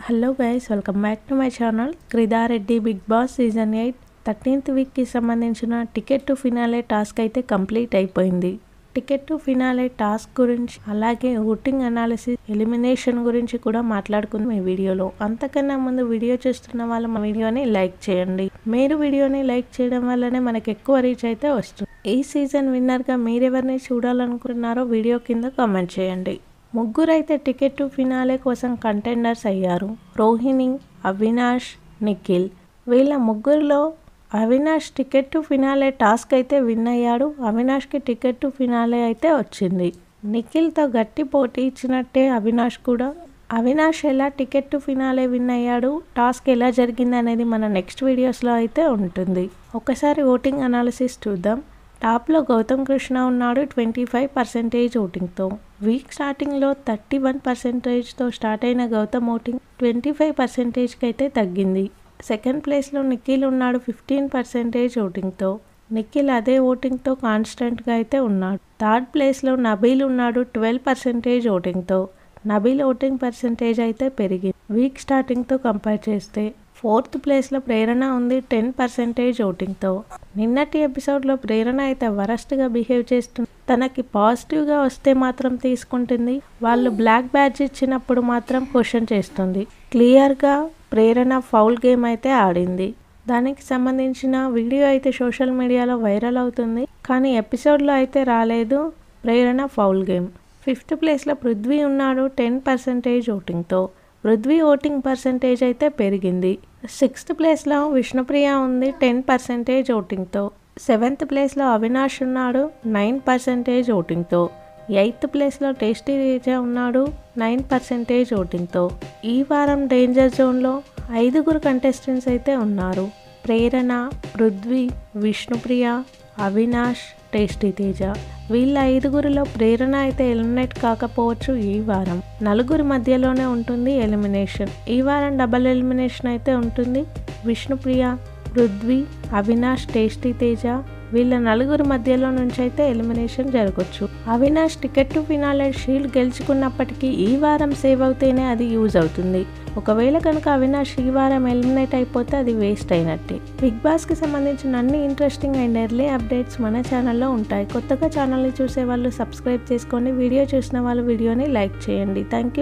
Hello guys, welcome back to my channel. క్రిదారెడ్డి big boss season 8 13th వీక్కి సంబంధించిన ticket to finale task అయితే complete అయిపోయింది. Ticket to finale task గురించి అలాగే ఓటింగ్ అనాలిసిస్, ఎలిమినేషన్ గురించి కూడా మాట్లాడుకుందాం ఈ వీడియోలో. అంతకన్నా ముందు వీడియో చూస్తున్న వాళ్ళు మా వీడియోని లైక్ చేయండి. మీరు వీడియోని లైక్ చేయడం వల్లనే మనకు ఎక్కువ రీచ్ అయితే వస్తుంది. ఈ సీజన్ విన్నర్గా మీరెవరిని చూడాలనుకుంటున్నారో వీడియో కింద కామెంట్ చేయండి. ముగ్గురైతే టికెట్ టు ఫినాలే కోసం కంటెండర్స్ అయ్యారు. రోహిణి, అవినాష్, నిఖిల్. వీళ్ళ ముగ్గురులో Avinash ticket to finale task అయితే విన్ అయ్యాడు. అవినాష్కి టికెట్ టు ఫినాలే అయితే వచ్చింది. నిఖిల్తో గట్టి పోటీ ఇచ్చినట్టే అవినాష్ కూడా. అవినాష్ ఎలా టికెట్ టు ఫినాలే విన్ అయ్యాడు, టాస్క్ ఎలా జరిగింది అనేది మన నెక్స్ట్ వీడియోస్లో అయితే ఉంటుంది. ఒకసారి ఓటింగ్ అనాలిసిస్ చూద్దాం. టాప్లో గౌతమ్ కృష్ణ ఉన్నాడు 25% ఓటింగ్తో. వీక్ స్టార్టింగ్లో 31%తో స్టార్ట్ అయిన గౌతమ్ ఓటింగ్ 25%కి అయితే తగ్గింది. సెకండ్ ప్లేస్లో నిఖిల్ ఉన్నాడు 15% ఓటింగ్తో. నిఖిల్ అదే ఓటింగ్తో కాన్స్టెంట్గా అయితే ఉన్నాడు. థర్డ్ ప్లేస్లో నబీల్ ఉన్నాడు 12% ఓటింగ్తో. నబీల్ ఓటింగ్ పర్సెంటేజ్ అయితే పెరిగింది వీక్ స్టార్టింగ్తో కంపేర్ చేస్తే. ఫోర్త్ ప్లేస్లో ప్రేరణ ఉంది 10% ఓటింగ్తో. నిన్నటి ఎపిసోడ్లో ప్రేరణ అయితే వరస్ట్గా బిహేవ్ చేస్తుంది. తనకి పాజిటివ్గా వస్తే మాత్రం తీసుకుంటుంది, వాళ్ళు బ్లాక్ బ్యాడ్జ్ ఇచ్చినప్పుడు మాత్రం క్వశ్చన్ చేస్తుంది. క్లియర్గా ప్రేరణ ఫౌల్ గేమ్ అయితే ఆడింది. దానికి సంబంధించిన వీడియో అయితే సోషల్ మీడియాలో వైరల్ అవుతుంది, కానీ ఎపిసోడ్లో అయితే రాలేదు ప్రేరణ ఫౌల్ గేమ్. ఫిఫ్త్ ప్లేస్లో పృథ్వీ ఉన్నాడు 10% ఓటింగ్తో. పృథ్వీ ఓటింగ్ పర్సెంటేజ్ అయితే పెరిగింది. సిక్స్త్ ప్లేస్లో విష్ణుప్రియ ఉంది 10% ఓటింగ్తో. సెవెంత్ ప్లేస్లో అవినాష్ ఉన్నాడు 9% ఓటింగ్తో. ఎయిత్ ప్లేస్లో టేస్టీ తేజ ఉన్నాడు 9% ఓటింగ్తో. ఈ వారం డేంజర్ జోన్లో 5 కంటెస్టెంట్స్ అయితే ఉన్నారు. ప్రేరణ, పృథ్వీ, విష్ణుప్రియ, అవినాష్, టేస్టీ తేజ. వీళ్ళ 5గురిలో ప్రేరణ అయితే ఎలిమినేట్ కాకపోవచ్చు. ఈ వారం 4 మధ్యలోనే ఉంటుంది ఎలిమినేషన్. ఈ వారం డబల్ ఎలిమినేషన్ అయితే ఉంటుంది. విష్ణుప్రియ, పృథ్వీ, అవినాష్, టేస్టీ తేజ వీళ్ళ 4 మధ్యలో నుంచి అయితే ఎలిమినేషన్ జరగవచ్చు. Avinash ticket to finale shield గెలుచుకున్నప్పటికీ ఈ వారం సేవ్ అవుతేనే అది యూజ్ అవుతుంది. ఒకవేళ కనుక అవినాష్ ఈ వారం ఎలిమినేట్ అయిపోతే అది వేస్ట్ అయినట్టే. బిగ్ బాస్కి సంబంధించిన అన్ని ఇంట్రెస్టింగ్ అండ్ ఎర్లీ అప్డేట్స్ మన ఛానల్లో ఉంటాయి. కొత్తగా ఛానల్ని చూసే వాళ్ళు సబ్స్క్రైబ్ చేసుకోండి. వీడియో చూసిన వాళ్ళు వీడియోని లైక్ చేయండి. Thank you.